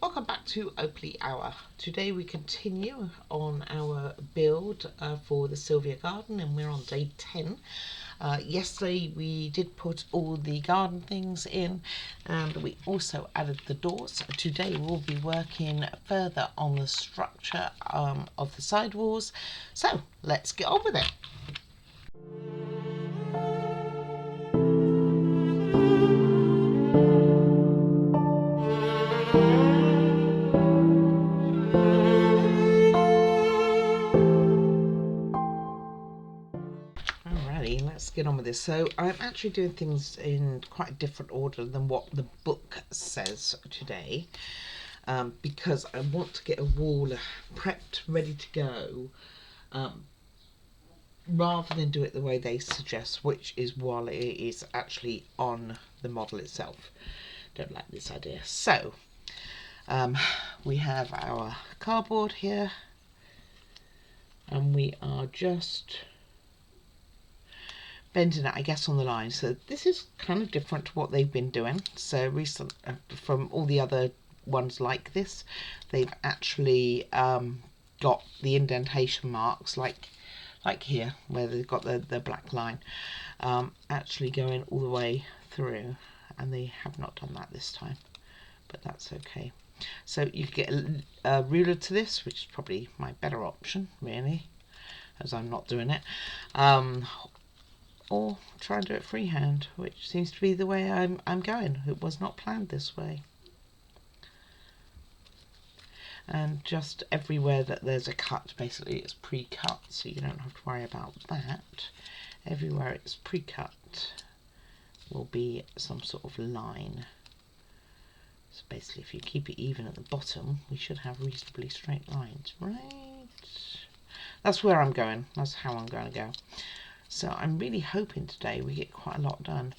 Welcome back to Oakley Hour. Today we continue on our build for the Sylvia garden, and we're on day 10. Yesterday we did put all the garden things in, and we also added the doors. Today we'll be working further on the structure of the side walls. So let's get on with it. Let's get on with this. So I'm actually doing things in quite a different order than what the book says today, because I want to get a wall prepped, ready to go, rather than do it the way they suggest, which is while it is actually on the model itself. Don't like this idea. So we have our cardboard here, and we are just bending it, I guess, on the line. So this is kind of different to what they've been doing. So recent from all the other ones like this, they've actually got the indentation marks like here, where they've got the black line, actually going all the way through, and they have not done that this time, but that's okay. So you get a ruler to this, which is probably my better option, really, as I'm not doing it. Or try and do it freehand, which seems to be the way I'm going. It was not planned this way. And just everywhere that there's a cut, basically it's pre-cut, so you don't have to worry about that. Everywhere it's pre-cut will be some sort of line. So basically, if you keep it even at the bottom, we should have reasonably straight lines, right? That's where I'm going. That's how I'm going to go. So I'm really hoping today we get quite a lot done.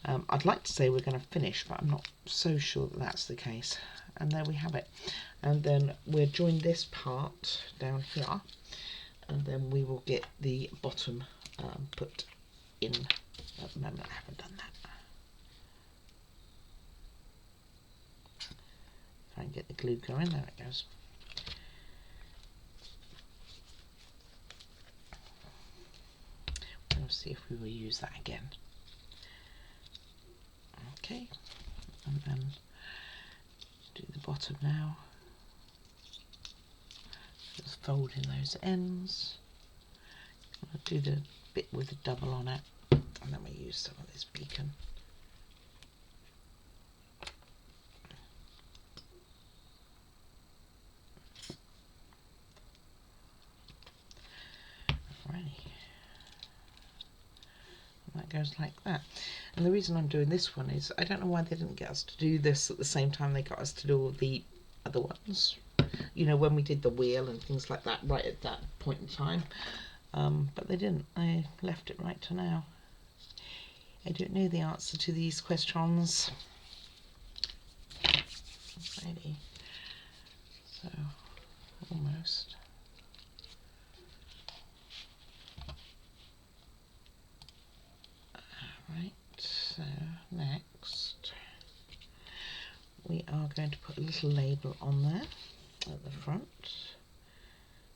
I'd like to say we're going to finish, but I'm not so sure that that's the case. And there we have it. And then we'll join this part down here, and then we will get the bottom put in. At the moment I haven't done that. Try and get the glue going. There it goes. We'll see if we will use that again. Okay, and then do the bottom now. Just fold in those ends. I'll do the bit with the double on it, and then we use some of this beacon. That goes like that. And the reason I'm doing this one is I don't know why they didn't get us to do this at the same time they got us to do all the other ones, you know, when we did the wheel and things like that right at that point in time, but they didn't. They left it right to now. I don't know the answer to these questions. Alrighty, so almost. Right, so next we are going to put a little label on there at the front,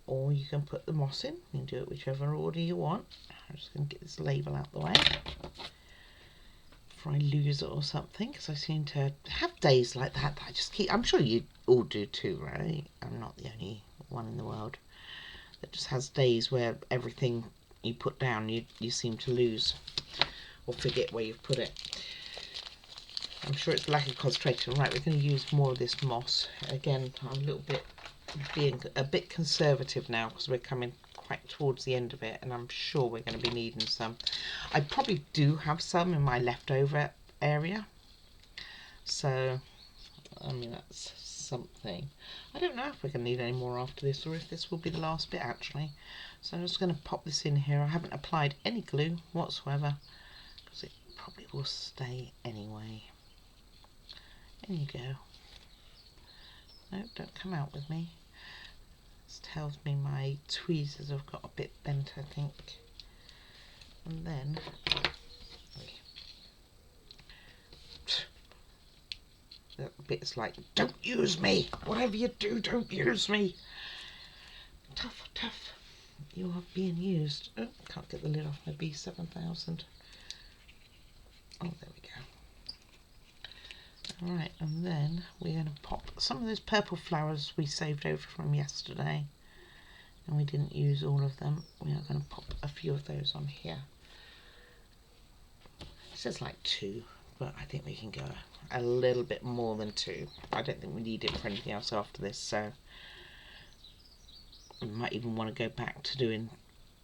or you can put the moss in. You can do it whichever order you want. I'm just going to get this label out the way before I lose it or something, because I seem to have days like that I just keep. I'm sure you all do too, right? I'm not the only one in the world that just has days where everything you put down you seem to lose or forget where you've put it. I'm sure it's lack of concentration. Right, we're going to use more of this moss. Again, I'm a little bit being a bit conservative now because we're coming quite towards the end of it, and I'm sure we're going to be needing some. I probably do have some in my leftover area, so I mean that's something. I don't know if we're going to need any more after this, or if this will be the last bit actually. So I'm just going to pop this in here. I haven't applied any glue whatsoever, because it probably will stay anyway. In you go. No, don't come out with me. This tells me my tweezers have got a bit bent, I think. And then bits like, don't use me, whatever you do, don't use me. Tough, tough. You are being used. Oh, can't get the lid off my B7000. Oh, there we go. Alright, and then we're going to pop some of those purple flowers we saved over from yesterday, and we didn't use all of them. We are going to pop a few of those on here. It says like 2, but I think we can go a little bit more than 2. I don't think we need it for anything else after this, so we might even want to go back to doing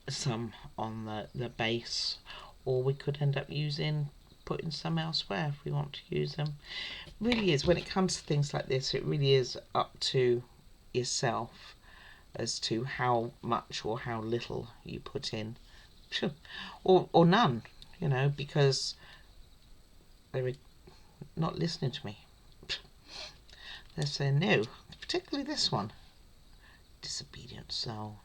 some on the base, or we could end up putting some elsewhere if we want to use them. It really is, when it comes to things like this, it really is up to yourself as to how much or how little you put in, or none, you know, because they're not listening to me. They're saying no, particularly this one. Disobedient soul.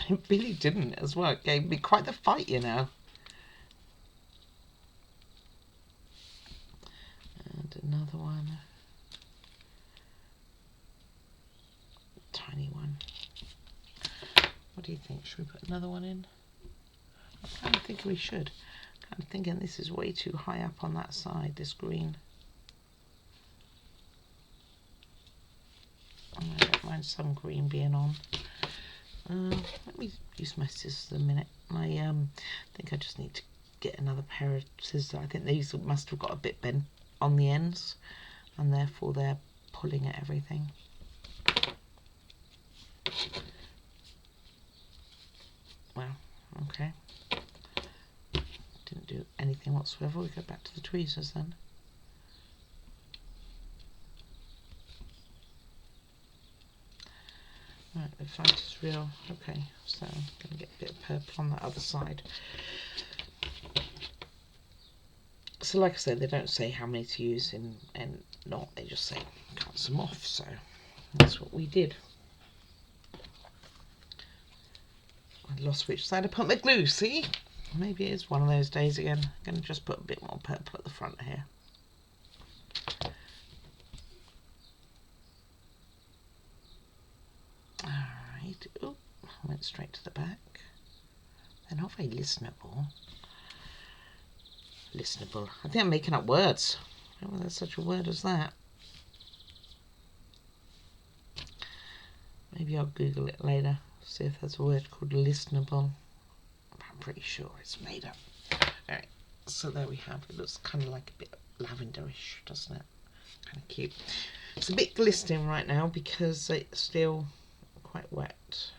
It really didn't as well. It gave me quite the fight, you know. And another one. Tiny one. What do you think? Should we put another one in? I'm kind of thinking we should. I'm kind of thinking this is way too high up on that side, this green. I don't mind some green being on. Let me use my scissors a minute. I think I just need to get another pair of scissors. I think these must have got a bit bent on the ends, and therefore they're pulling at everything. Well, okay. Didn't do anything whatsoever. We go back to the tweezers then. Right, the fight is real. Okay, so I'm going to get a bit of purple on that other side. So like I said, they don't say how many to use and not, they just say cut some off, so that's what we did. I lost which side I put my glue, see? Maybe it is one of those days again. I'm going to just put a bit more purple at the front here. Alright, oh, I went straight to the back. They're not very listenable. Listenable. I think I'm making up words. I don't know whether there's such a word as that. Maybe I'll Google it later, see if there's a word called listenable. I'm pretty sure it's made up. Alright, so there we have it. It looks kind of like a bit lavenderish, doesn't it? Kind of cute. It's a bit glistening right now because it's still quite wet,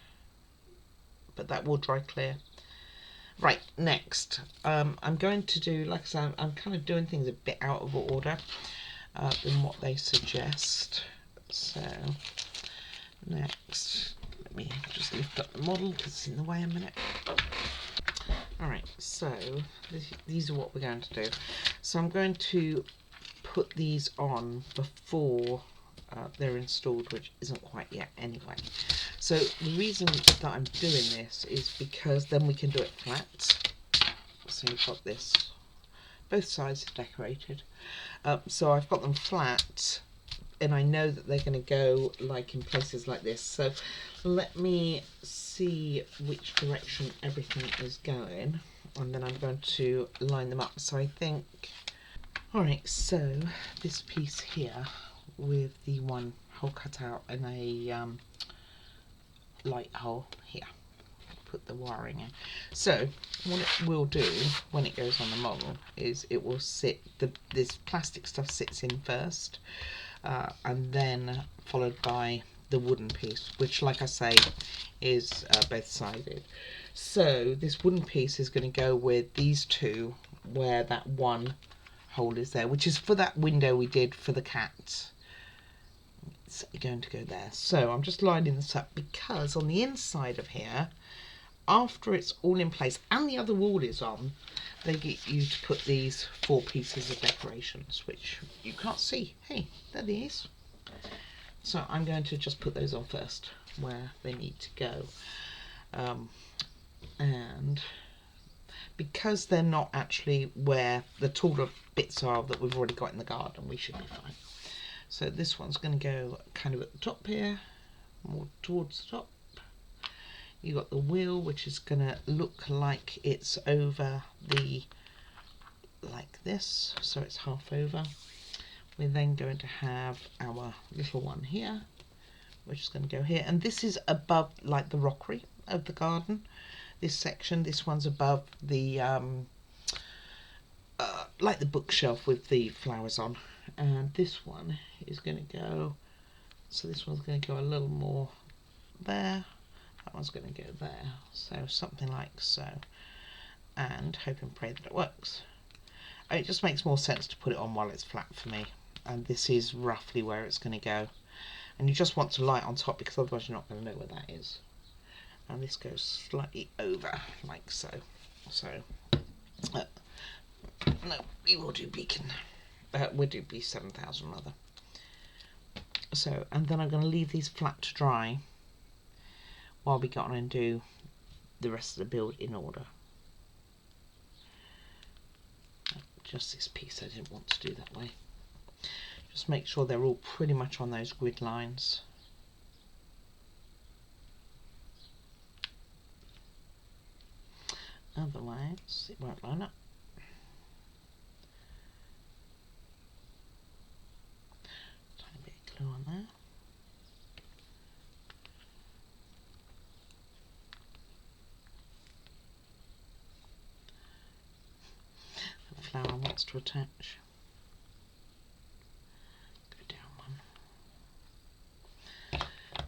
but that will dry clear. Right, next, I'm going to do, like I said, I'm kind of doing things a bit out of order than what they suggest. So, next, let me just lift up the model because it's in the way a minute. Alright, so these are what we're going to do. So I'm going to put these on before they're installed, which isn't quite yet anyway. So the reason that I'm doing this is because then we can do it flat. So you've got this, both sides are decorated. So I've got them flat, and I know that they're going to go like in places like this. So let me see which direction everything is going, and then I'm going to line them up. So I think, alright, so this piece here with the one hole cut out and a light hole here, put the wiring in. So what it will do when it goes on the model is it will sit, this plastic stuff sits in first, and then followed by the wooden piece, which, like I say, is both sided. So this wooden piece is going to go with these two where that one hole is there, which is for that window we did for the cat. It's going to go there. So I'm just lining this up because on the inside of here, after it's all in place and the other wall is on, they get you to put these 4 pieces of decorations, which you can't see. Hey, they're these. So I'm going to just put those on first where they need to go. And because they're not actually where the taller bits are that we've already got in the garden, we should be fine. So this one's going to go kind of at the top here, more towards the top. You've got the wheel, which is going to look like it's over like this, so it's half over. We're then going to have our little one here, which is going to go here, and this is above like the rockery of the garden. This section, this one's above the like the bookshelf with the flowers on, and this one is going to go, so this one's going to go a little more there, that one's going to go there, so something like so, and hope and pray that it works. It just makes more sense to put it on while it's flat for me, and this is roughly where it's going to go, and you just want to light on top because otherwise you're not going to know where that is. And this goes slightly over like so. So no, we will do beacon. We'll do B7000 rather. So, and then I'm going to leave these flat to dry while we go on and do the rest of the build in order. Just this piece I didn't want to do that way. Just make sure they're all pretty much on those grid lines. Otherwise it won't line up. Tiny bit of glue on there. The flower wants to attach. Go down one.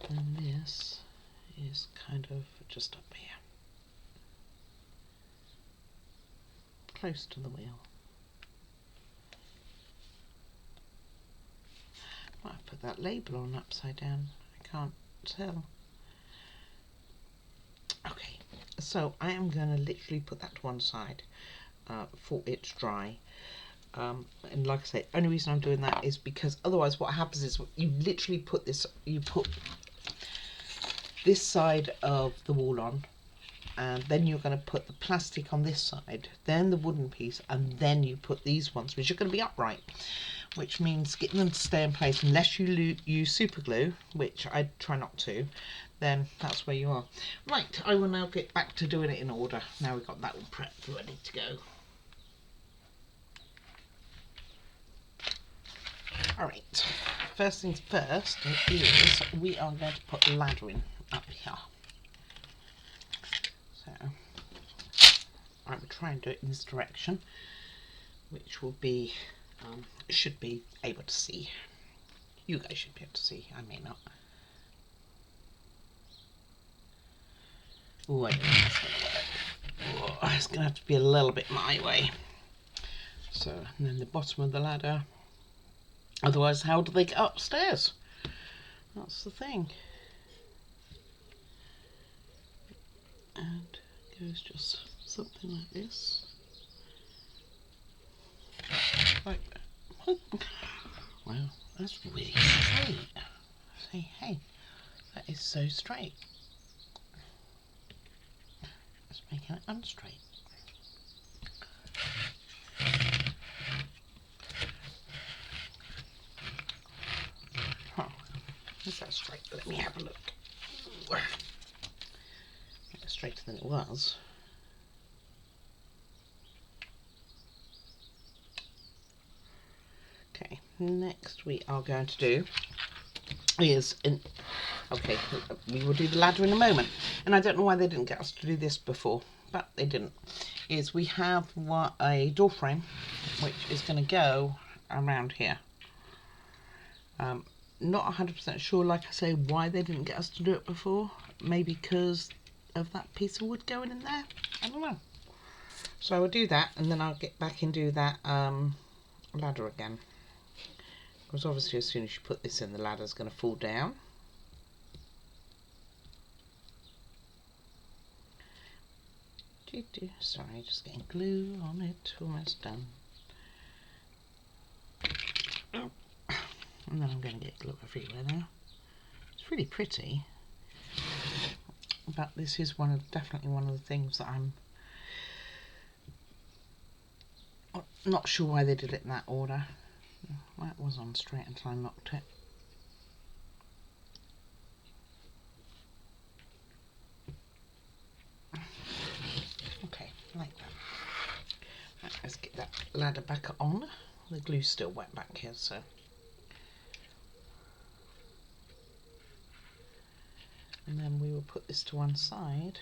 And this is kind of just up here. Close to the wheel. Might have put that label on upside down, I can't tell. Okay, so I am going to literally put that to one side for it to dry. And like I say, only reason I'm doing that is because otherwise what happens is you literally put this, you put this side of the wall on, and then you're going to put the plastic on this side, then the wooden piece, and then you put these ones, which are going to be upright, which means getting them to stay in place, unless you use super glue, which I try not to, then that's where you are. Right, I will now get back to doing it in order. Now we've got that all prepped, ready to go. Alright, first things first is we are going to put the laddering up here. So I will try and do it in this direction, which will be, should be able to see. You guys should be able to see, I may not. Oh, I don't know if that's going to work. Oh, it's going to have to be a little bit my way. So, and then the bottom of the ladder. Otherwise, how do they get upstairs? That's the thing. And it goes just something like this. Like that. Wow, that's really straight. Say, hey, that is so straight. Let's make it unstraight. Huh. Is that straight? Let me have a look. It's straighter than it was. Okay, next we are going to do is, okay, we will do the ladder in a moment. And I don't know why they didn't get us to do this before, but they didn't. Is we have a door frame, which is going to go around here. Not 100% sure, like I say, why they didn't get us to do it before. Maybe because of that piece of wood going in there. I don't know. So I will do that, and then I'll get back and do that ladder again. Because obviously as soon as you put this in, the ladder's going to fall down. Sorry, just getting glue on it. Almost done. Oh. And then I'm going to get glue everywhere now. It's really pretty. But this is definitely one of the things that I'm Not sure why they did it in that order. That was on straight until I knocked it. Okay, like that. Right, let's get that ladder back on. The glue's still wet back here, so. And then we will put this to one side,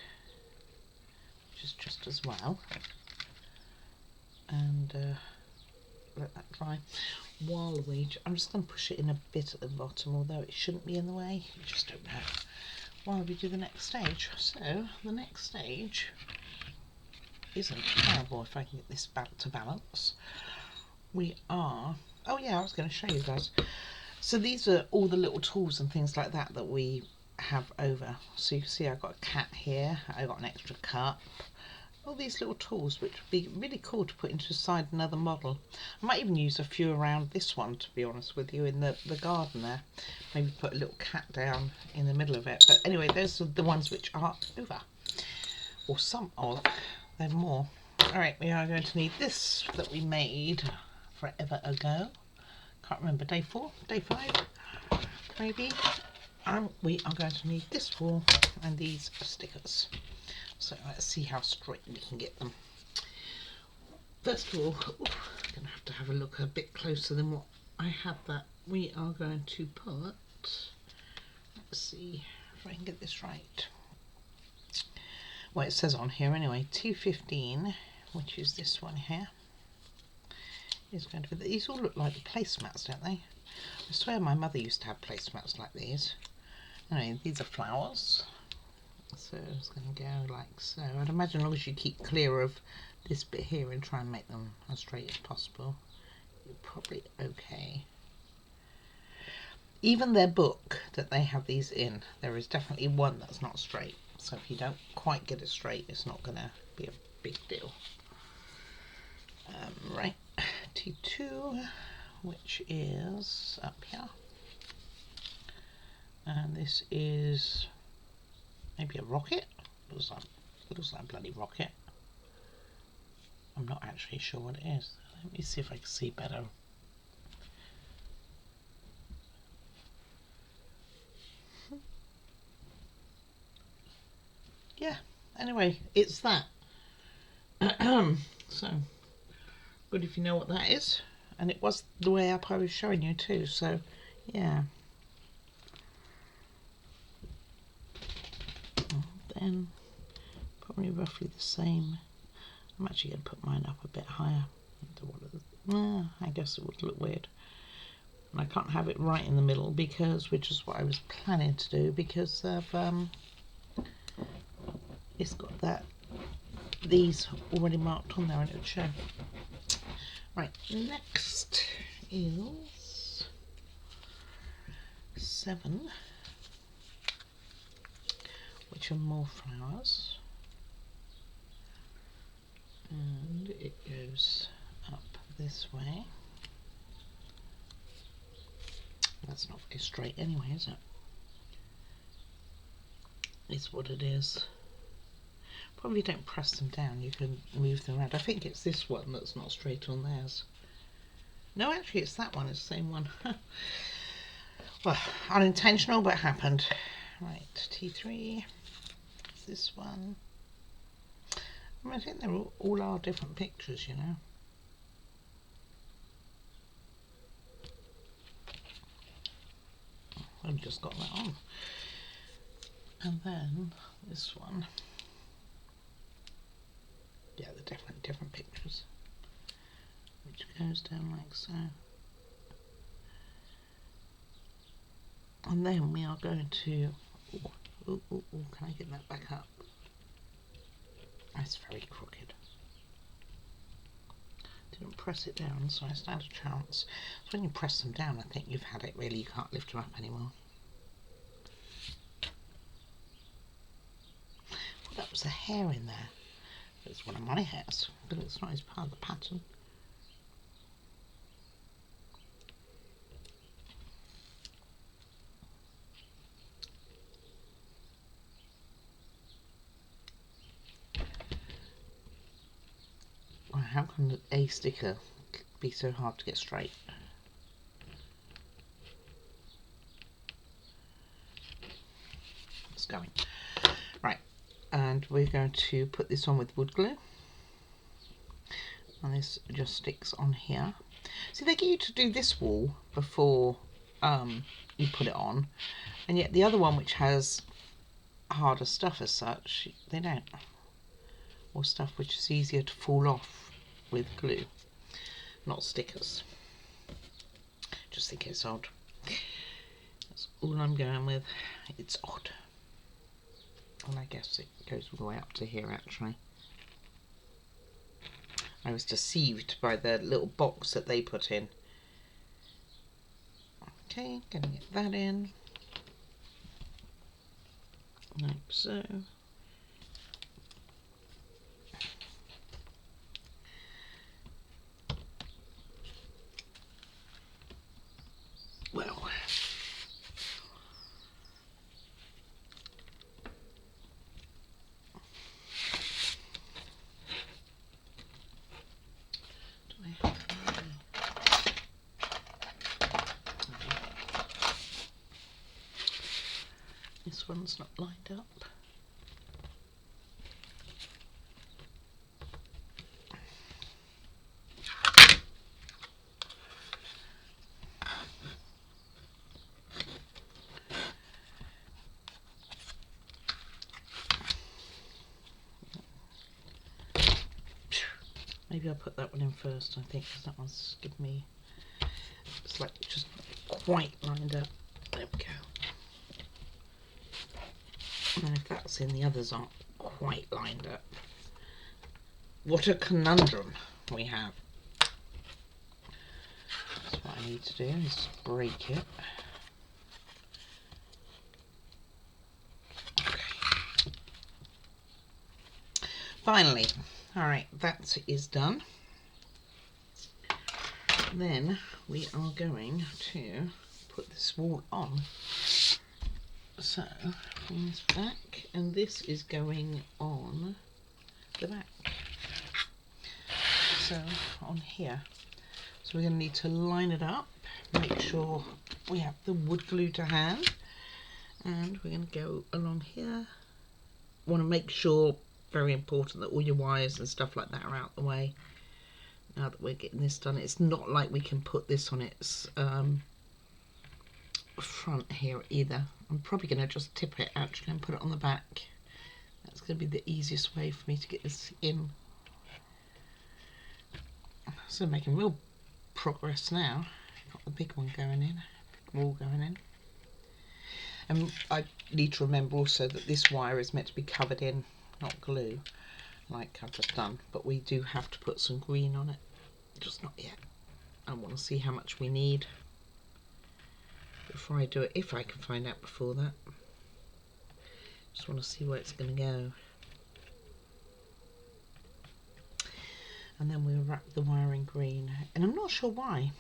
which is just as well. And let that dry. While I'm just going to push it in a bit at the bottom, although it shouldn't be in the way. You just don't know. While we do the next stage. So the next stage isn't terrible if I can get this back to balance. We are. Oh yeah, I was going to show you guys. So these are all the little tools and things like that that we have over. So you can see I've got a cat here. I've got an extra cup. All these little tools, which would be really cool to put inside another model. I might even use a few around this one, to be honest with you, in the garden there. Maybe put a little cat down in the middle of it. But anyway, those are the ones which are over. Or some of them more. Alright, we are going to need this that we made forever ago. Can't remember, day 4, day 5, maybe. We are going to need this wall and these stickers. So let's see how straight we can get them. First of all, I'm going to have a look a bit closer than what I had that. We are going to put, let's see if I can get this right. Well, it says on here anyway, 215, which is this one here. Is going to be, these all look like the placemats, don't they? I swear my mother used to have placemats like these. Anyway, these are flowers. So it's going to go like so. I'd imagine as long as you keep clear of this bit here and try and make them as straight as possible, you're probably okay. Even their book that they have these in, there is definitely one that's not straight. So if you don't quite get it straight, it's not going to be a big deal. Right, T2, which is up here. And this is maybe a rocket. It looks like a bloody rocket. I'm not actually sure what it is. Let me see if I can see better. Yeah, anyway, it's that. So, good if you know what that is. And it was the way up I was showing you too, so yeah. Then probably roughly the same. I'm actually going to put mine up a bit higher. I guess it would look weird. And I can't have it right in the middle because, which is what I was planning to do, because of it's got these already marked on there and it would show. Right, next is 7, which are more flowers. And it goes up this way. That's not very straight anyway, is it? It's what it is. Probably don't press them down, you can move them around. I think it's this one that's not straight on theirs. No, actually it's that one, it's the same one. Well, unintentional, but happened. Right, T3, this one. I mean, I think they're all are different pictures, you know. I've just got that on. And then this one. Yeah, they're definitely different pictures. Which goes down like so. And then we are going to... can I get that back up? That's very crooked. Didn't press it down, so I stand a chance. So when you press them down, I think you've had it really. You can't lift them up anymore. Well, that was a hair in there. It's one of my hairs, but it's not as part of the pattern. Well, how can a sticker be so hard to get straight. It's going. Right, and we're going to put this on with wood glue. And this just sticks on here. See, they get you to do this wall before you put it on, and yet the other one, which has harder stuff as such, they don't. Or stuff which is easier to fall off with glue, not stickers. Just think it's odd. That's all I'm going with. It's odd. And I guess it goes all the way up to here actually. I was deceived by the little box that they put in. Okay, gonna get that in. Like so. Well. This one's not lined up. Maybe I'll put that one in first, I think, because that one's given me, it's like just quite lined up. There we go. And if that's in, the others aren't quite lined up. What a conundrum we have. That's what I need to do, is break it. Okay. Finally. Alright, that is done. Then we are going to put this wall on. So, bring this back, and this is going on the back. So, on here. So we're going to need to line it up, make sure we have the wood glue to hand, and we're going to go along here. Want to make sure, very important, that all your wires and stuff like that are out the way. Now that we're getting this done, it's not like we can put this on its front here either. I'm probably going to just tip it actually and put it on the back. That's going to be the easiest way for me to get this in. So making real progress now. Got the big one going in, big wall going in. And I need to remember also that this wire is meant to be covered in, not glue, like I've just done. But we do have to put some green on it, just not yet. I want to see how much we need before I do it, if I can find out before that. Just want to see where it's going to go. And then we'll wrap the wire in green. And I'm not sure why,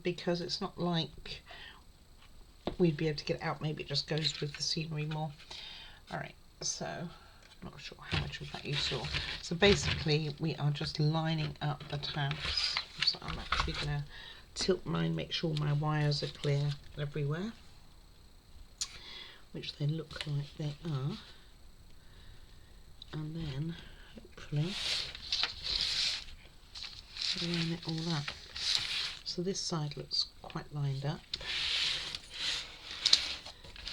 because it's not like we'd be able to get it out. Maybe it just goes with the scenery more. Alright, so I'm not sure how much of that you saw. So basically we are just lining up the tabs. So I'm actually going to tilt mine, make sure my wires are clear everywhere, which they look like they are, and then hopefully line it all up. So this side looks quite lined up,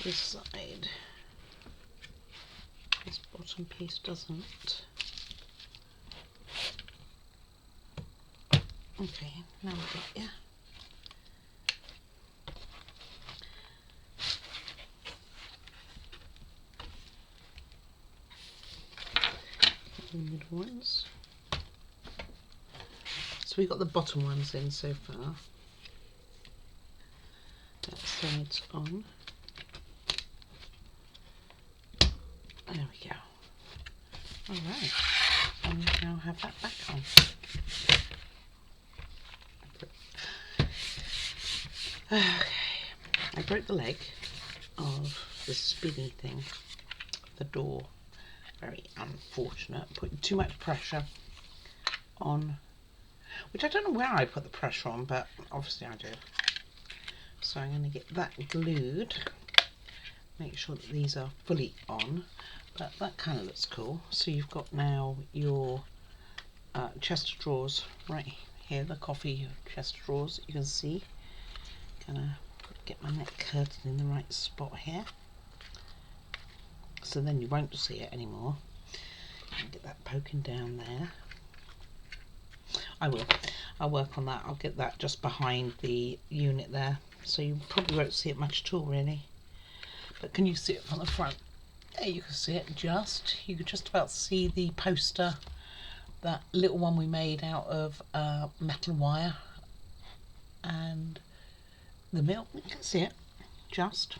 this side, this bottom piece doesn't. Okay, now we've got, yeah. The middle ones. So we got the bottom ones in so far. That side's on. There we go. Alright, and we now have that back on. Okay, I broke the leg of the spinny thing, the door. Very unfortunate, putting too much pressure on. which I don't know where I put the pressure on, but obviously I do. So I'm going to get that glued, make sure that these are fully on, but that kind of looks cool. So you've got now your chest of drawers right here, the coffee chest of drawers that you can see. Gonna get my neck curtain in the right spot here, so then you won't see it anymore. Get that poking down there. I'll work on that. I'll get that just behind the unit there, so you probably won't see it much at all really. But can you see it from the front? There you can see it you can just about see the poster, that little one we made out of metal wire and the milk. You can see it just.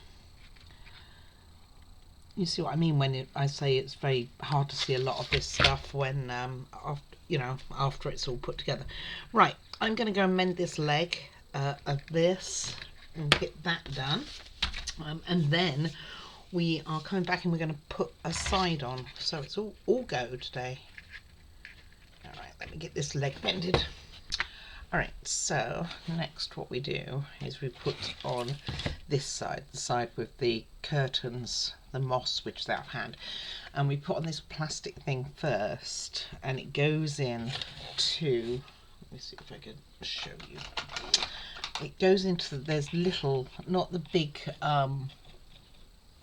You see what I mean when I say it's very hard to see a lot of this stuff when after it's all put together. Right, I'm going to go and mend this leg of this and get that done, and then we are coming back and we're going to put a side on, so it's all go today. All right, let me get this leg mended. All right, so next what we do is we put on this side, the side with the curtains, the moss which they've had, and we put on this plastic thing first, and it goes in to, let me see if I can show you. It goes into there's little, not the big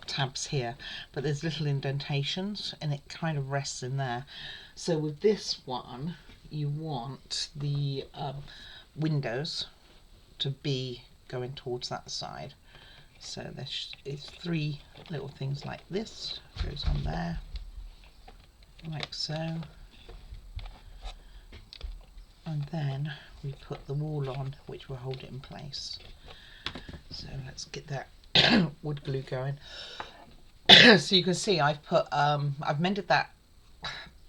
tabs here, but there's little indentations, and it kind of rests in there. So with this one, you want the windows to be going towards that side. So there's 3 little things like this, goes on there, like so. And then we put the wall on, which will hold it in place. So let's get that wood glue going. So you can see I've put, I've mended that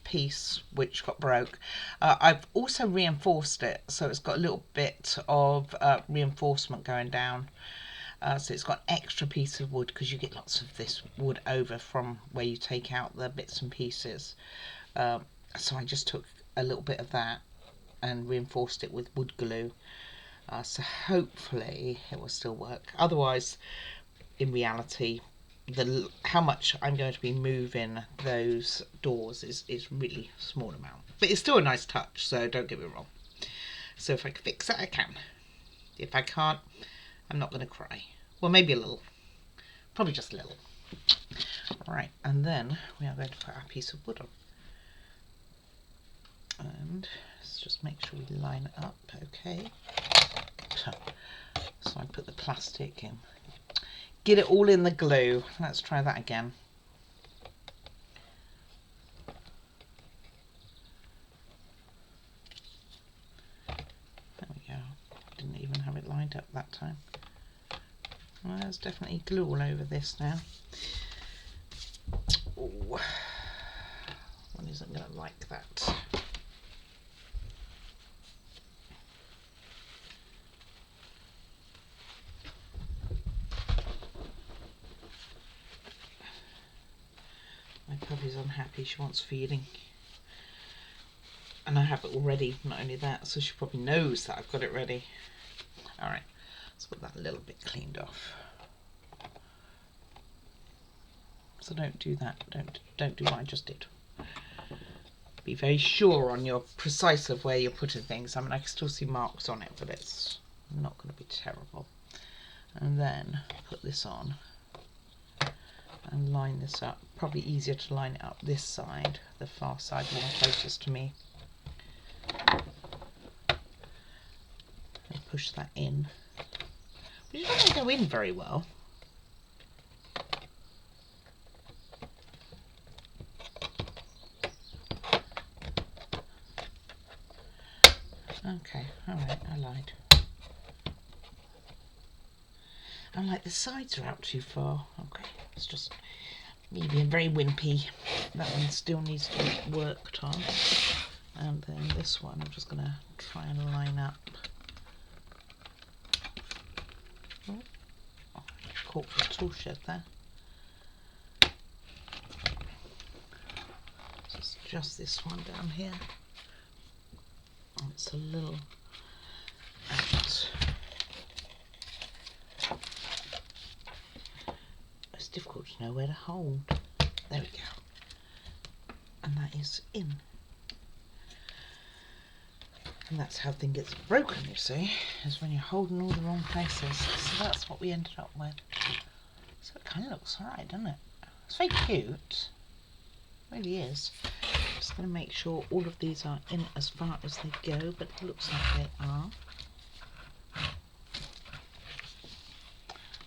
piece which got broke. I've also reinforced it, so it's got a little bit of reinforcement going down. So it's got an extra piece of wood, because you get lots of this wood over from where you take out the bits and pieces. So I just took a little bit of that and reinforced it with wood glue. So hopefully it will still work. Otherwise, in reality, how much I'm going to be moving those doors is really small amount. But it's still a nice touch, so don't get me wrong. So if I can fix it, I can. If I can't, I'm not going to cry. Well, maybe a little. Probably just a little. Right, and then we are going to put our piece of wood on. And let's just make sure we line it up, okay. So I put the plastic in. Get it all in the glue. Let's try that again. There we go. Didn't even have it lined up that time. Well, there's definitely glue all over this now. Ooh. One isn't going to like that. My puppy's unhappy, she wants feeding. And I have it all ready, not only that, so she probably knows that I've got it ready. Alright, let's put that a little bit cleaned off. So don't do that, don't do what I just did. Be very sure on your precise of where you're putting things. I mean, I can still see marks on it, but it's not going to be terrible. And then put this on and line this up. Probably easier to line it up this side, the far side, the one closest to me. And push that in. But it doesn't go in very well. Okay, alright, I lied. I'm like, the sides are out too far. Okay, it's just me being very wimpy. That one still needs to be worked on. And then this one, I'm just going to try and line up. Oh, caught the tool shed there. Just this one down here. It's a little out. It's difficult to know where to hold. There we go. And that is in. And that's how thing gets broken, you see, is when you're holding all the wrong places. So that's what we ended up with. So it kind of looks alright, doesn't it? It's very cute. It really is. Just going to make sure all of these are in as far as they go, but it looks like they are.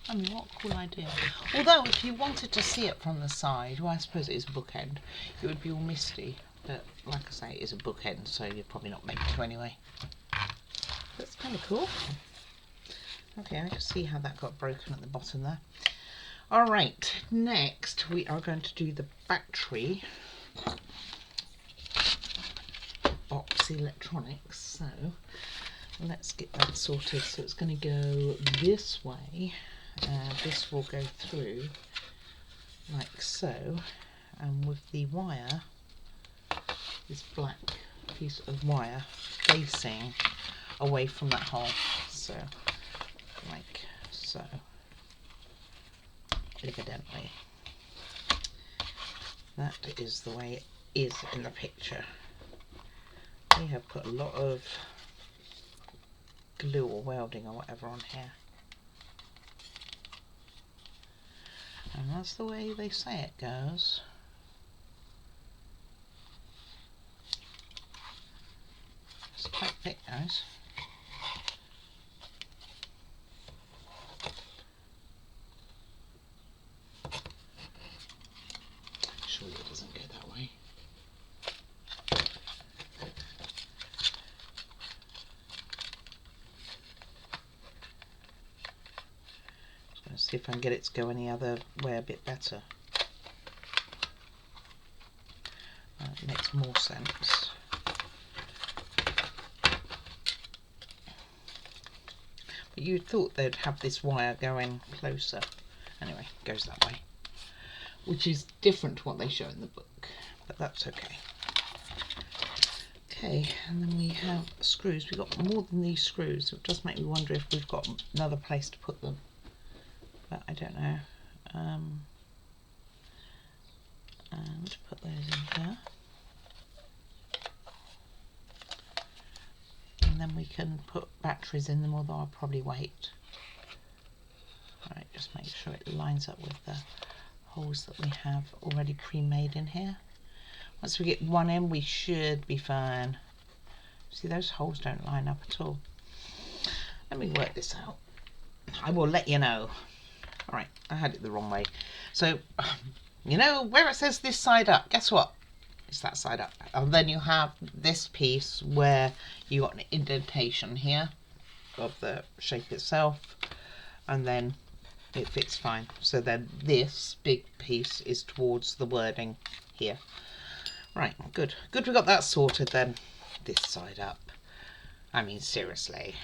I mean, what a cool idea. Although, if you wanted to see it from the side, well, I suppose it is a bookend, it would be all misty. But, like I say, it is a bookend, so you're probably not meant to anyway. That's kind of cool. Okay, I just see how that got broken at the bottom there. Alright, next we are going to do the battery box electronics. So, let's get that sorted. So it's going to go this way. This will go through like so, and with the wire, this black piece of wire facing away from that hole, so like so, evidently. That is the way it is in the picture. We have put a lot of glue or welding or whatever on here. And that's the way they say it goes. It's quite thick, guys. Surely it doesn't go that way. Just going to see if I can get it to go any other way a bit better. That makes more sense. But you'd thought they'd have this wire going closer. Anyway, it goes that way. Which is different to what they show in the book, but that's okay. Okay, and then we have screws. We've got more than these screws, so it does make me wonder if we've got another place to put them. But I don't know. And put those in here. And then we can put batteries in them, although I'll probably wait. Alright, just make sure it lines up with the holes that we have already pre-made in here. Once we get one in, we should be fine. See, those holes don't line up at all. Let me work this out. I will let you know. Alright, I had it the wrong way. So, you know, where it says this side up, guess what? It's that side up. And then you have this piece where you got an indentation here of the shape itself, and then it fits fine. So then this big piece is towards the wording here. Right, good. Good we got that sorted then. This side up. I mean, seriously.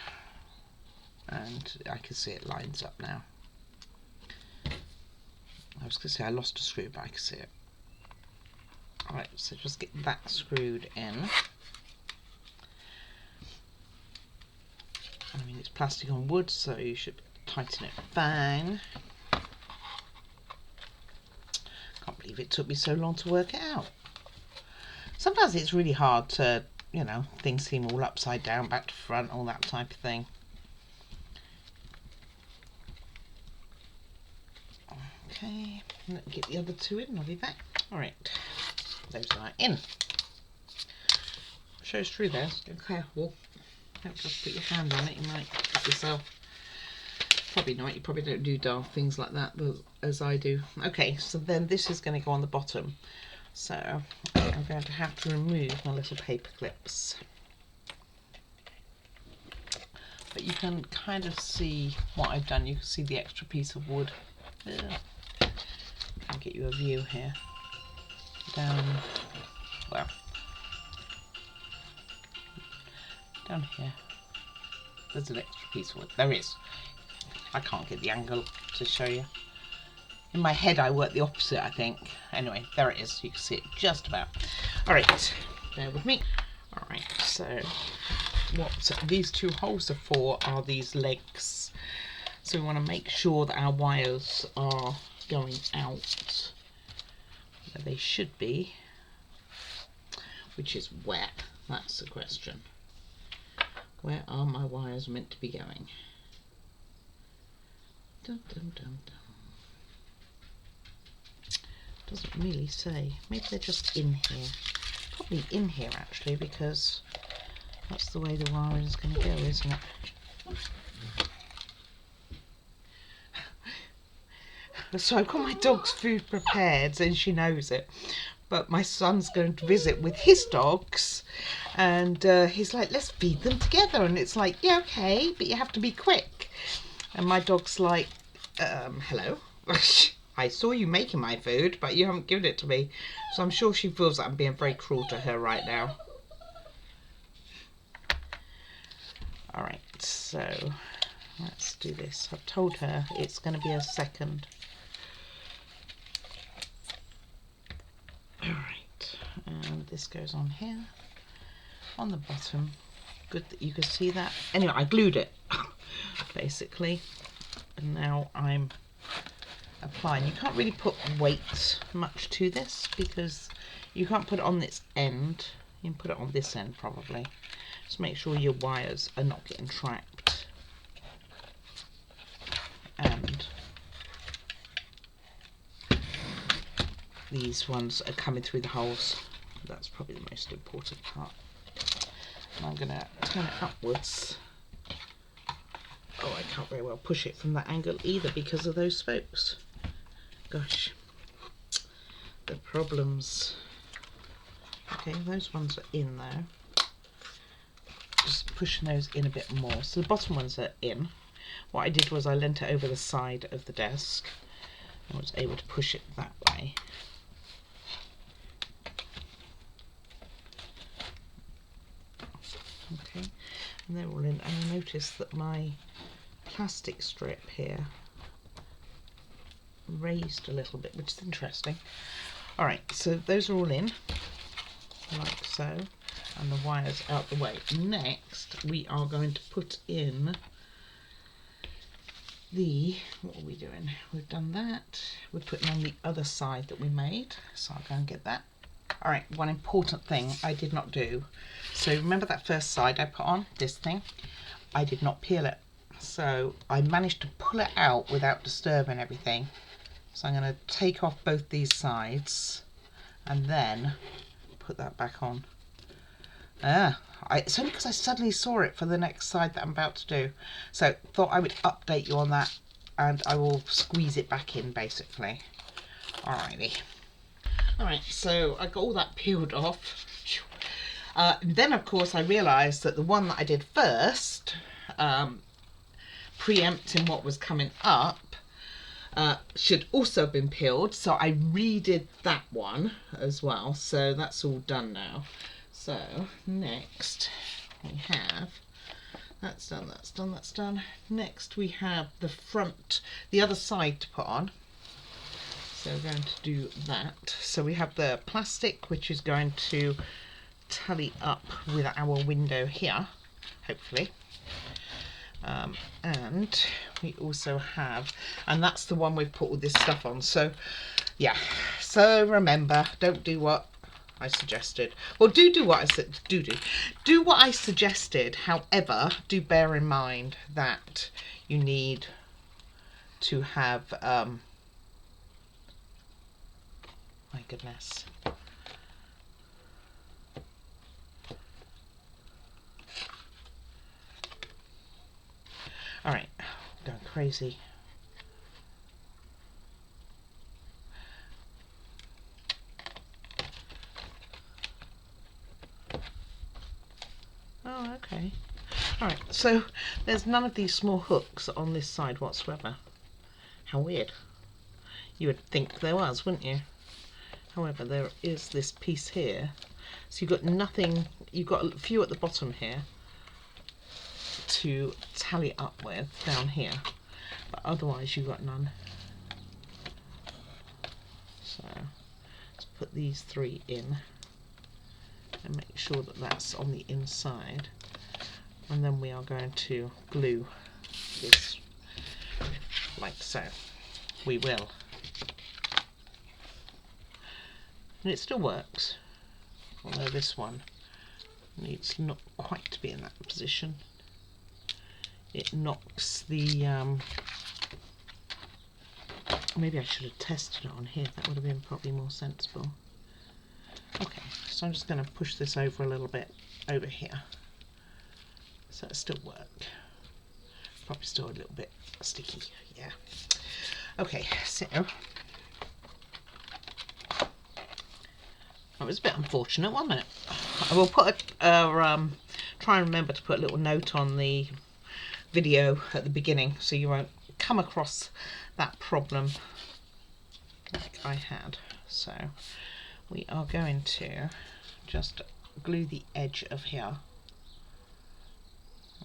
And I can see it lines up now. I was going to say I lost a screw, but I can see it. Alright, so just get that screwed in. I mean, it's plastic on wood, so you should tighten it fine. Can't believe it took me so long to work it out. Sometimes it's really hard to, you know, things seem all upside down, back to front, all that type of thing. Okay, let me get the other two in and I'll be back. Alright, those are in. Shows through there, so be careful. Don't just put your hand on it, you might cut yourself. Probably not, you probably don't do daft things like that as I do. Okay, so then this is going to go on the bottom. So I'm going to have to remove my little paper clips. But you can kind of see what I've done. You can see the extra piece of wood. I'll get you a view here. Down, well, down here. There's an extra piece of wood. There is. I can't get the angle to show you. In my head I work the opposite, I think. Anyway, there it is. You can see it just about. Alright, bear with me. Alright, so what these two holes are for are these legs. So we want to make sure that our wires are going out where they should be, which is where. That's the question. Where are my wires meant to be going? Dum, dum, dum, dum. Doesn't really say. Maybe they're just in here. Probably in here actually, because that's the way the wiring is going to go, isn't it? So I've got my dog's food prepared and she knows it, but my son's going to visit with his dogs and he's like, let's feed them together, and it's like, yeah, okay, but you have to be quick. And my dog's like, hello, I saw you making my food but you haven't given it to me. So I'm sure she feels that I'm being very cruel to her right now. Alright, so let's do this. I've told her it's going to be a second. Alright, and this goes on here, on the bottom. Good that you could see that. Anyway, I glued it, basically. And now I'm applying. You can't really put weight much to this because you can't put it on this end. You can put it on this end probably. Just make sure your wires are not getting trapped. And these ones are coming through the holes. That's probably the most important part. And I'm going to turn it upwards. Oh, I can't very well push it from that angle either because of those spokes. Gosh, the problems. Okay, those ones are in there. Just pushing those in a bit more. So the bottom ones are in. What I did was I leant it over the side of the desk and was able to push it that way. Okay, and they're all in, and I noticed that my plastic strip here raised a little bit, which is interesting. Alright, so those are all in, like so, and the wires out the way. Next, we are going to put in the, what are we doing? We've done that. We're putting on the other side that we made, so I'll go and get that. Alright, one important thing I did not do. So remember that first side I put on, this thing? I did not peel it. So I managed to pull it out without disturbing everything. So I'm going to take off both these sides and then put that back on. It's only because I suddenly saw it for the next side that I'm about to do. So thought I would update you on that, and I will squeeze it back in basically. Alrighty. Alright, so I got all that peeled off. Then of course I realised that the one that I did first, preempting what was coming up, should also have been peeled, so I redid that one as well. So that's all done now. So next we have, that's done, that's done, that's done. Next we have the front, the other side to put on. So we're going to do that. So we have the plastic, which is going to tally up with our window here, hopefully. And we also have, and that's the one we've put all this stuff on. So yeah, so remember, don't do what I suggested. Well, do what I said. Do what I suggested. However, do bear in mind that you need to have my goodness. All right, going crazy. Oh, okay. All right, so there's none of these small hooks on this side whatsoever. How weird. You would think there was, wouldn't you? However, there is this piece here. So you've got nothing, you've got a few at the bottom here to tally up with down here, but otherwise you've got none. So let's put these three in and make sure that that's on the inside. And then we are going to glue this like so. We will. And it still works, although this one needs not quite to be in that position. It knocks the maybe I should have tested it on here. That would have been probably more sensible. Okay, so I'm just going to push this over a little bit over here, so it still work. Probably still a little bit sticky, yeah. Okay, so that was a bit unfortunate, wasn't it? I will put a try and remember to put a little note on the video at the beginning so you won't come across that problem like I had. So we are going to just glue the edge of here,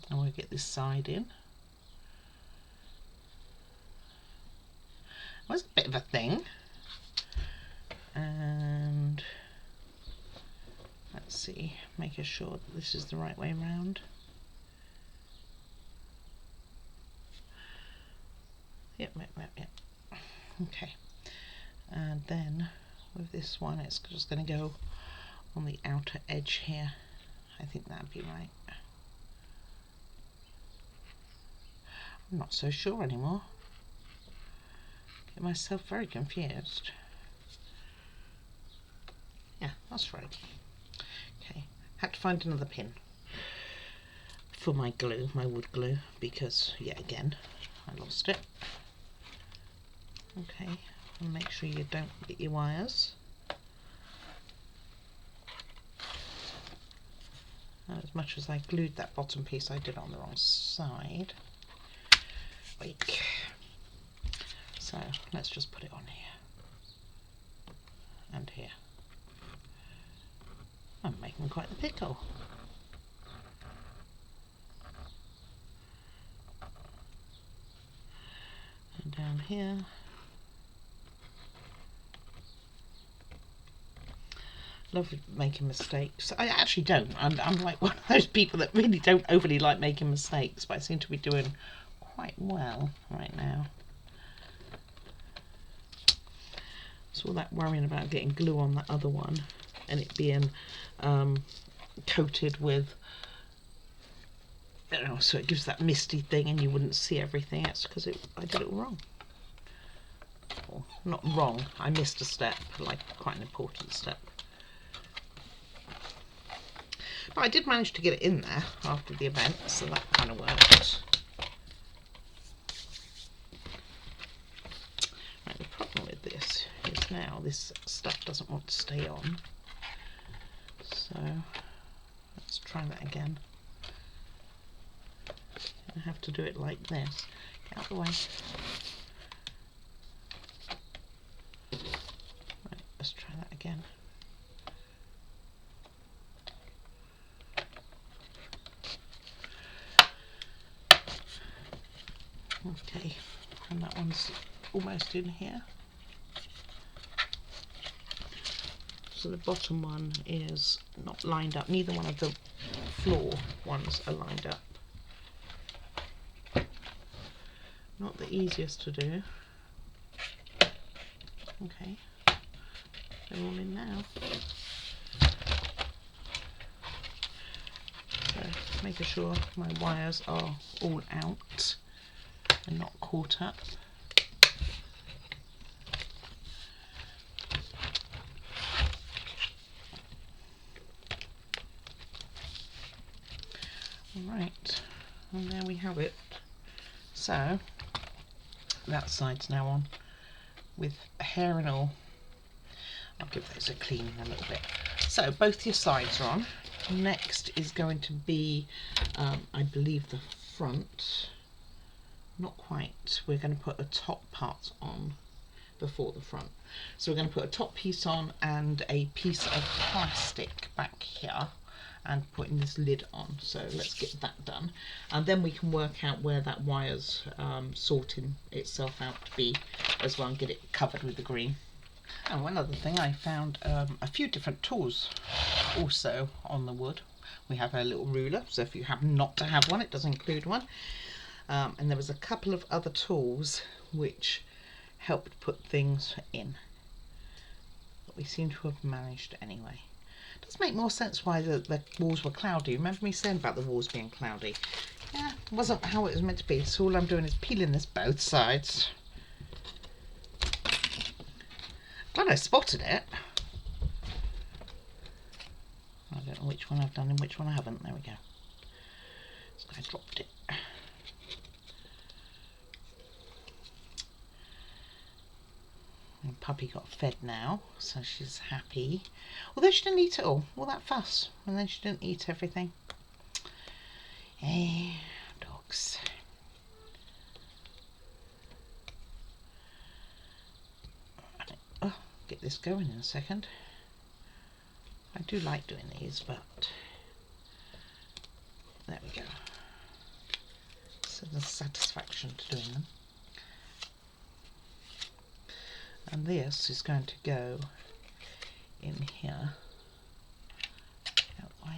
and we'll get this side in. It was a bit of a thing, and let's see, making sure that this is the right way around. Yep. Okay, and then with this one it's just going to go on the outer edge here. I think that'd be right. I'm not so sure anymore. Get myself very confused. Yeah, that's right. Okay, had to find another pin for my glue, my wood glue, because yet again I lost it. Okay, and make sure you don't get your wires. And as much as I glued that bottom piece, I did it on the wrong side. Weak. So let's just put it on here and here. I'm making quite the pickle. And down here. Love making mistakes. I actually don't. I'm like one of those people that really don't overly like making mistakes, but I seem to be doing quite well right now. So all that worrying about getting glue on that other one and it being coated with, I don't know, so it gives that misty thing and you wouldn't see everything. That's because I did it wrong. Or not wrong, I missed a step, like quite an important step. But I did manage to get it in there after the event, so that kind of worked. Right, the problem with this is now this stuff doesn't want to stay on. So let's try that again. I have to do it like this. Get out of the way. Right, let's try that again. Okay, and that one's almost in here. So the bottom one is not lined up. Neither one of the floor ones are lined up. Not the easiest to do. Okay, they're all in now. So making sure my wires are all out and not caught up. Right, and there we have it. So that side's now on with hair and all. I'll give those a clean in a little bit. So both your sides are on. Next is going to be, I believe, the front. Not quite. We're going to put a top part on before the front. So we're going to put a top piece on and a piece of plastic back here and putting this lid on. So let's get that done. And then we can work out where that wire's sorting itself out to be as well and get it covered with the green. And one other thing, I found a few different tools also on the wood. we have our little ruler, so if you happen not to have one, it does include one. And there was a couple of other tools which helped put things in, but we seem to have managed anyway. It does make more sense why the walls were cloudy. Remember me saying about the walls being cloudy? Yeah, it wasn't how it was meant to be. So all I'm doing is peeling this both sides. Glad I spotted it. I don't know which one I've done and which one I haven't. There we go. So I dropped it. And Puppy got fed now, so she's happy. Although she didn't eat it all that fuss, and then she didn't eat everything. Hey, dogs. Oh, get this going in a second. I do like doing these, but there we go. So there's satisfaction to doing them. And this is going to go in here, that way,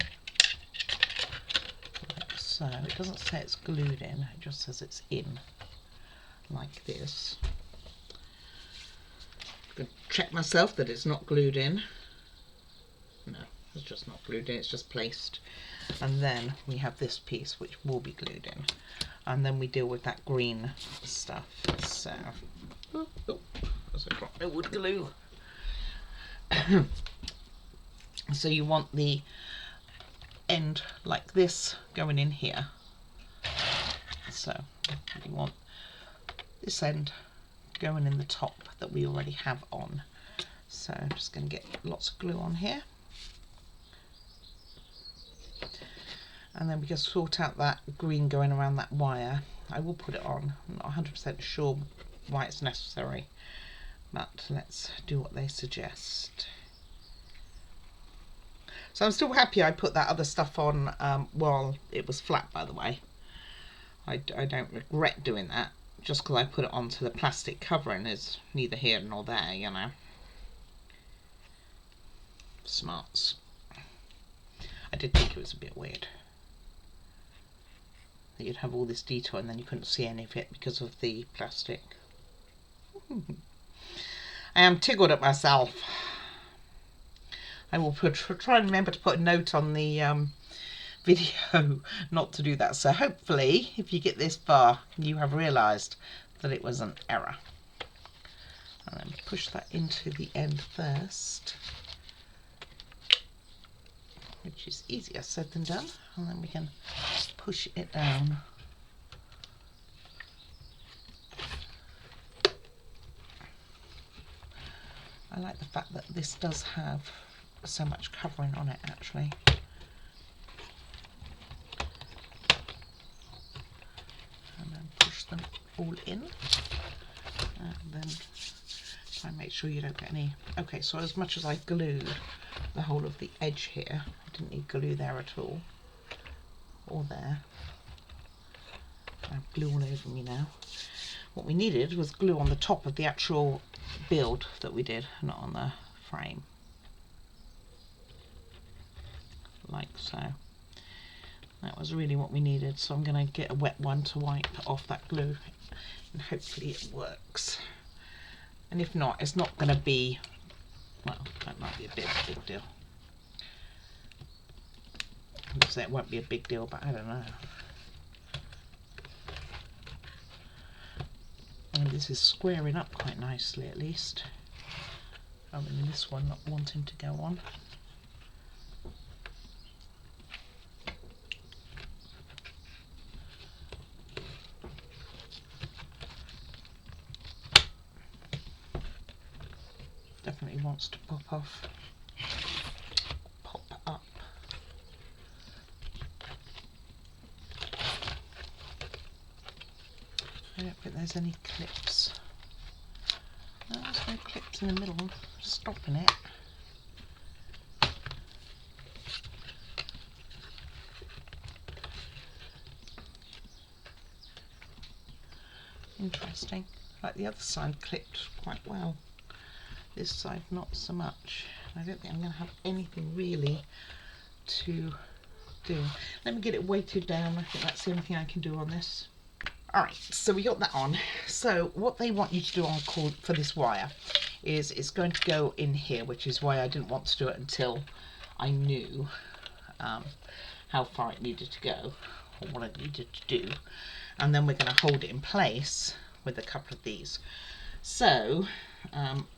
like so. It doesn't say it's glued in, it just says it's in, like this. I'm going to check myself that it's not glued in. No, it's just not glued in, it's just placed. And then we have this piece which will be glued in. And then we deal with that green stuff. So, as I drop my wood glue. So you want the end like this going in here. So you want this end going in the top that we already have on. So I'm just going to get lots of glue on here. And then we can sort out that green going around that wire. I will put it on. I'm not 100% sure why it's necessary, but let's do what they suggest. So I'm still happy I put that other stuff on while it was flat, by the way. I don't regret doing that. Just because I put it onto the plastic covering is neither here nor there, you know. Smarts. I did think it was a bit weird that you'd have all this detail and then you couldn't see any of it because of the plastic. I am tickled at myself. I will try and remember to put a note on the video not to do that. So hopefully, if you get this far, you have realised that it was an error. And then push that into the end first, which is easier said than done. And then we can push it down. I like the fact that this does have so much covering on it, actually. And then push them all in. And then try and make sure you don't get any. Okay, so as much as I glued the whole of the edge here, I didn't need glue there at all. Or there. I have glue all over me now. What we needed was glue on the top of the actual build that we did, not on the frame. Like so. That was really what we needed, so I'm going to get a wet one to wipe off that glue and hopefully it works. And if not, it's not going to be, well, that might be a big deal. I'd say it won't be a big deal, but I don't know. And this is squaring up quite nicely, at least. I mean, this one not wanting to go on. Definitely wants to pop off. Pop up. I don't think there's any clips. No, there's no clips in the middle stopping it. Interesting. Like the other side clipped quite well. This side not so much. I don't think I'm going to have anything really to doing. Let me get it weighted down. I think that's the only thing I can do on this. Alright, so we got that on. So what they want you to do on cord for this wire is it's going to go in here, which is why I didn't want to do it until I knew how far it needed to go or what it needed to do. And then we're going to hold it in place with a couple of these. So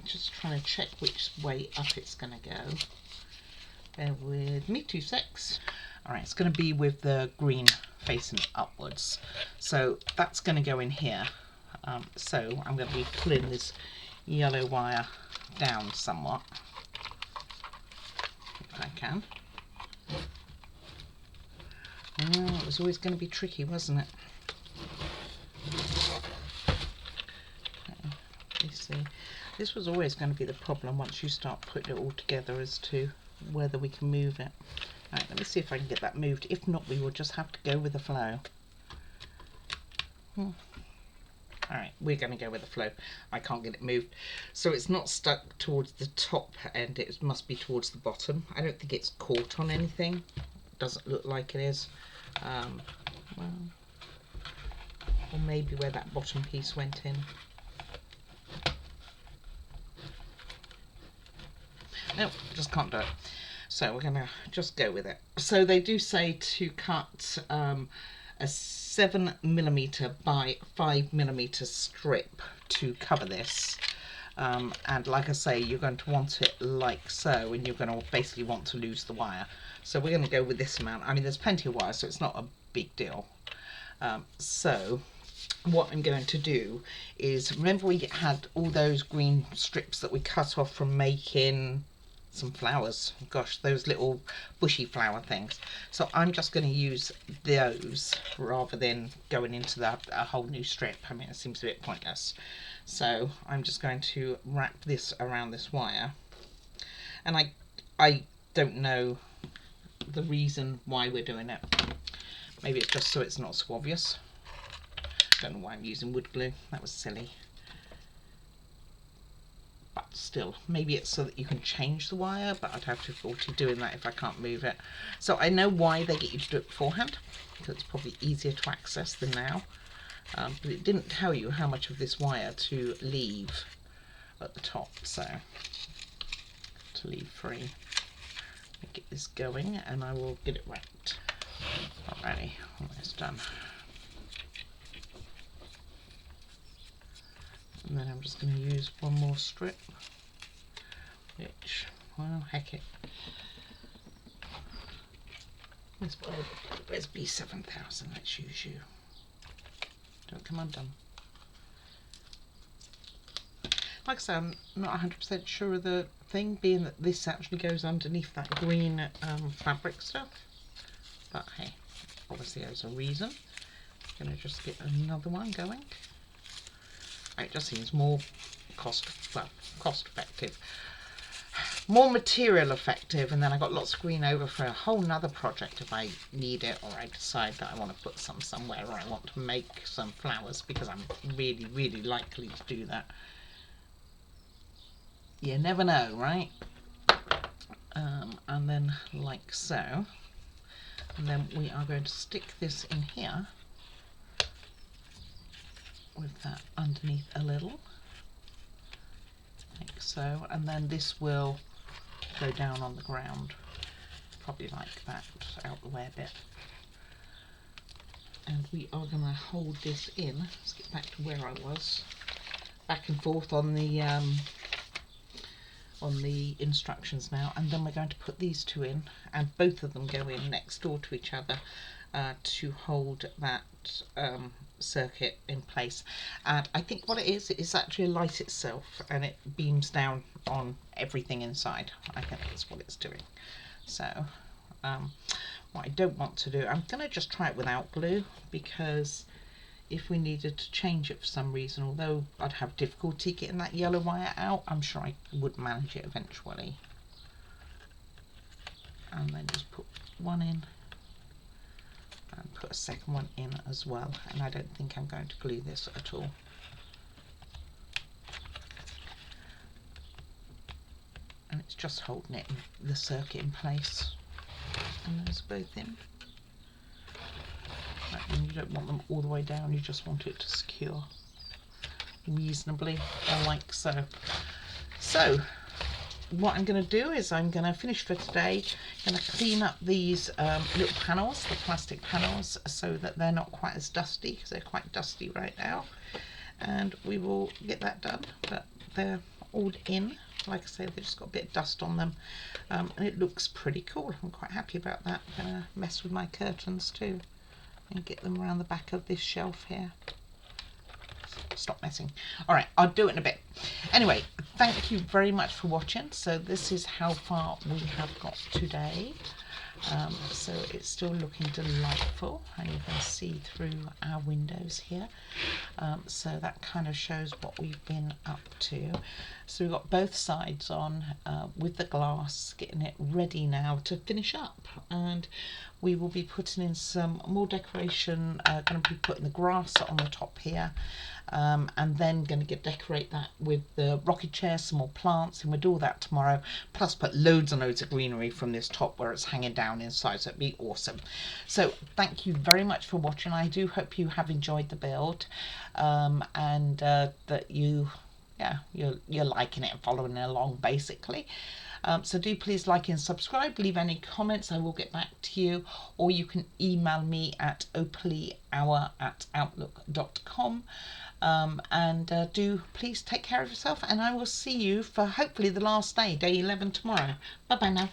just trying to check which way up it's going to go. Bear with me 2 secs. Alright, it's going to be with the green facing upwards. So that's going to go in here. So I'm going to be pulling this yellow wire down somewhat, if I can. Oh, it was always going to be tricky, wasn't it? Okay, let's see. This was always going to be the problem once you start putting it all together as to whether we can move it. Right, let me see if I can get that moved. If not, we will just have to go with the flow. Alright, we're going to go with the flow. I can't get it moved. So it's not stuck towards the top end, it must be towards the bottom. I don't think it's caught on anything. It doesn't look like it is. Well, or maybe where that bottom piece went in. No, just can't do it. So we're going to just go with it. So they do say to cut a 7mm by 5mm strip to cover this. And like I say, you're going to want it like so, and you're going to basically want to lose the wire. So we're going to go with this amount. I mean, there's plenty of wire, so it's not a big deal. So what I'm going to do is, remember we had all those green strips that we cut off from making some flowers, gosh, those little bushy flower things. So I'm just going to use those rather than going into a whole new strip. I mean, it seems a bit pointless. So I'm just going to wrap this around this wire, and I don't know the reason why we're doing it. Maybe it's just so it's not so obvious. Don't know why I'm using wood glue, that was silly. But still, maybe it's so that you can change the wire, but I'd have difficulty doing that if I can't move it. So I know why they get you to do it beforehand, because it's probably easier to access than now. But it didn't tell you how much of this wire to leave at the top, so to leave free. Get this going and I will get it wrapped. Alrighty, almost done. And then I'm just going to use one more strip, which, well, heck it. Where's B7000? Let's use you. Don't come undone. Like I said, I'm not 100% sure of the thing, being that this actually goes underneath that green fabric stuff. But hey, obviously there's a reason. I'm going to just get another one going. It just seems more cost effective, more material effective, and then I got lots of green over for a whole nother project if I need it, or I decide that I want to put some somewhere, or I want to make some flowers, because I'm really likely to do that. You never know, right? And then like so, and then we are going to stick this in here with that underneath a little, like so, and then this will go down on the ground, probably like that, out the way a bit. And we are going to hold this in. Let's get back to where I was, back and forth on the instructions now, and then we're going to put these two in, and both of them go in next door to each other to hold that circuit in place. And I think what it is actually a light itself, and it beams down on everything inside. I think that's what it's doing. So what I don't want to do, I'm going to just try it without glue, because if we needed to change it for some reason, although I'd have difficulty getting that yellow wire out, I'm sure I would manage it eventually. And then just put one in and put a second one in as well, and I don't think I'm going to glue this at all. And it's just holding it, the circuit in place, and those are both in. And you don't want them all the way down, you just want it to secure reasonably, like so. So what I'm going to do is I'm going to finish for today. I'm going to clean up these little panels, the plastic panels, so that they're not quite as dusty, because they're quite dusty right now. And we will get that done, but they're all in. Like I say, they've just got a bit of dust on them, and it looks pretty cool. I'm quite happy about that. I'm going to mess with my curtains too and get them around the back of this shelf here. Stop messing. All right, I'll do it in a bit. Anyway, thank you very much for watching. So this is how far we have got today. So it's still looking delightful, and you can see through our windows here. So that kind of shows what we've been up to. So we've got both sides on with the glass, getting it ready now to finish up. And we will be putting in some more decoration, going to be putting the grass on the top here. And then going to decorate that with the rocking chair, some more plants, and we'll do all that tomorrow, plus put loads and loads of greenery from this top where it's hanging down inside, so it'd be awesome. So thank you very much for watching. I do hope you have enjoyed the build, and that you're liking it and following along basically. So do please like and subscribe, leave any comments, I will get back to you, or you can email me at opallyhour@outlook.com. And do please take care of yourself, and I will see you for hopefully the last day, day 11 tomorrow. Bye bye now.